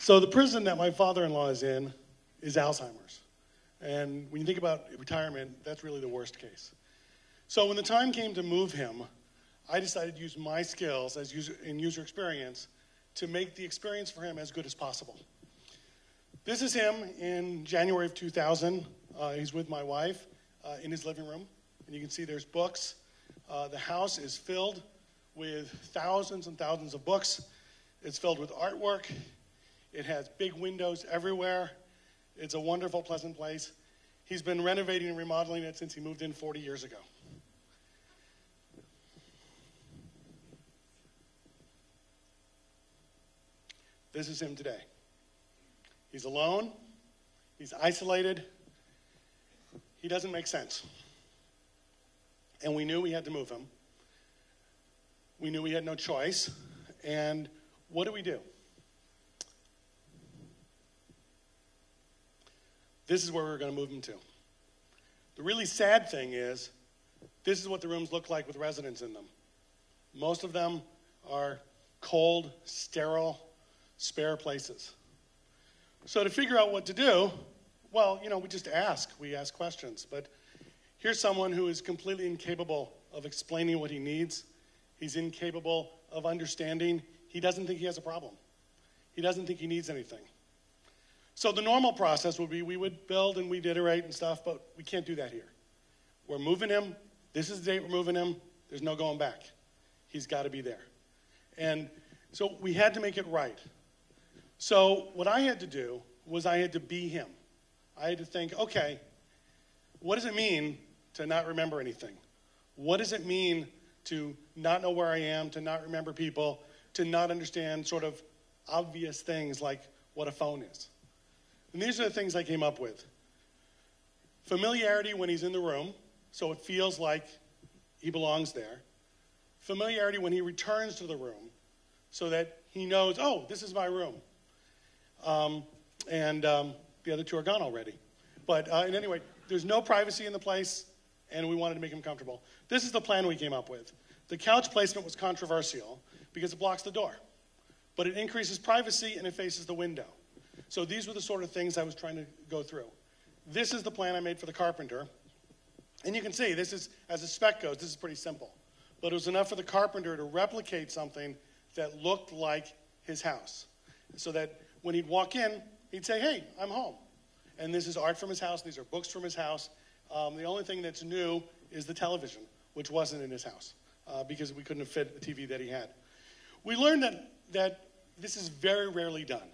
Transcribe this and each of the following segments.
So the prison that my father-in-law is in is Alzheimer's. And when you think about retirement, that's really the worst case. So when the time came to move him, I decided to use my skills in user experience to make the experience for him as good as possible. This is him in January of 2000. He's with my wife in his living room. And you can see there's books. The house is filled with thousands and thousands of books. It's filled with artwork. It has big windows everywhere. It's a wonderful, pleasant place. He's been renovating and remodeling it since he moved in 40 years ago. This is him today. He's alone. He's isolated. He doesn't make sense. And we knew we had to move him. We knew we had no choice. And what do? This is where we're going to move him to. The really sad thing is, this is what the rooms look like with residents in them. Most of them are cold, sterile, spare places. So to figure out what to do, well, we just ask. We ask questions. But here's someone who is completely incapable of explaining what he needs. He's incapable of understanding. He doesn't think he has a problem. He doesn't think he needs anything. So the normal process would be we would build and we'd iterate and stuff, but we can't do that here. We're moving him. This is the date we're moving him. There's no going back. He's got to be there. And so we had to make it right. So what I had to do was I had to be him. I had to think, okay, what does it mean to not remember anything? What does it mean to not know where I am, to not remember people, to not understand sort of obvious things like what a phone is? And these are the things I came up with. Familiarity when he's in the room, so it feels like he belongs there. Familiarity when he returns to the room, so that he knows, oh, this is my room. The other two are gone already. But anyway, there's no privacy in the place, and we wanted to make him comfortable. This is the plan we came up with. The couch placement was controversial because it blocks the door. But it increases privacy, and it faces the window. So these were the sort of things I was trying to go through. This is the plan I made for the carpenter. And you can see, this is, as a spec goes, this is pretty simple. But it was enough for the carpenter to replicate something that looked like his house. So that when he'd walk in, he'd say, hey, I'm home. And this is art from his house. These are books from his house. The only thing that's new is the television, which wasn't in his house because we couldn't have fit the TV that he had. We learned that this is very rarely done.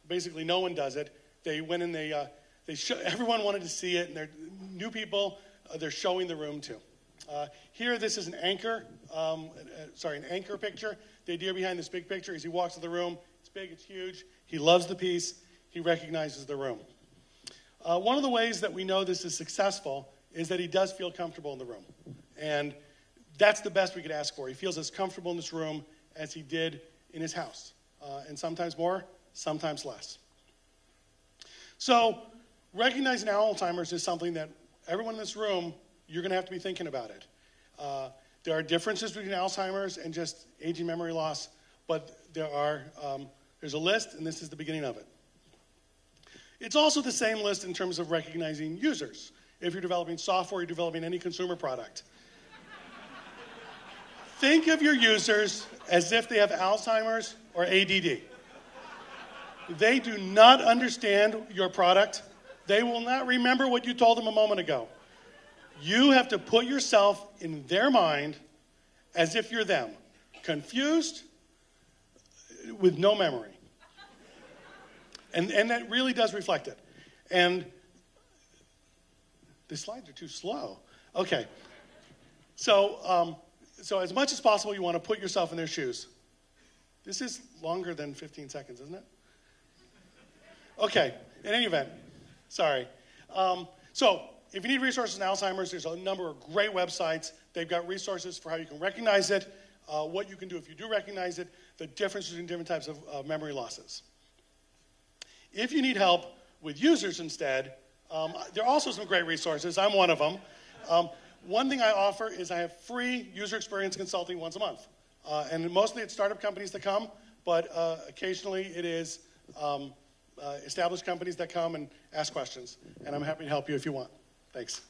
Basically, no one does it. They went and everyone wanted to see it, and they're new people they're showing the room to. Here, this is an anchor picture. The idea behind this big picture is he walks to the room. It's big, it's huge. He loves the piece. He recognizes the room. One of the ways that we know this is successful is that he does feel comfortable in the room. And that's the best we could ask for. He feels as comfortable in this room as he did in his house. And sometimes more, sometimes less. So recognizing Alzheimer's is something that everyone in this room, you're going to have to be thinking about it. There are differences between Alzheimer's and just aging memory loss, but there's a list, and this is the beginning of it. It's also the same list in terms of recognizing users. If you're developing software, you're developing any consumer product. Think of your users as if they have Alzheimer's or ADD. They do not understand your product. They will not remember what you told them a moment ago. You have to put yourself in their mind as if you're them, confused, with no memory. And that really does reflect it. And the slides are too slow. Okay. So as much as possible, you want to put yourself in their shoes. This is longer than 15 seconds, isn't it? Okay. In any event, sorry. So if you need resources in Alzheimer's, there's a number of great websites. They've got resources for how you can recognize it, what you can do if you do recognize it, the difference between different types of memory losses. If you need help with users instead, there are also some great resources. I'm one of them. One thing I offer is I have free user experience consulting once a month. And mostly it's startup companies that come, but occasionally it is established companies that come and ask questions. And I'm happy to help you if you want. Thanks.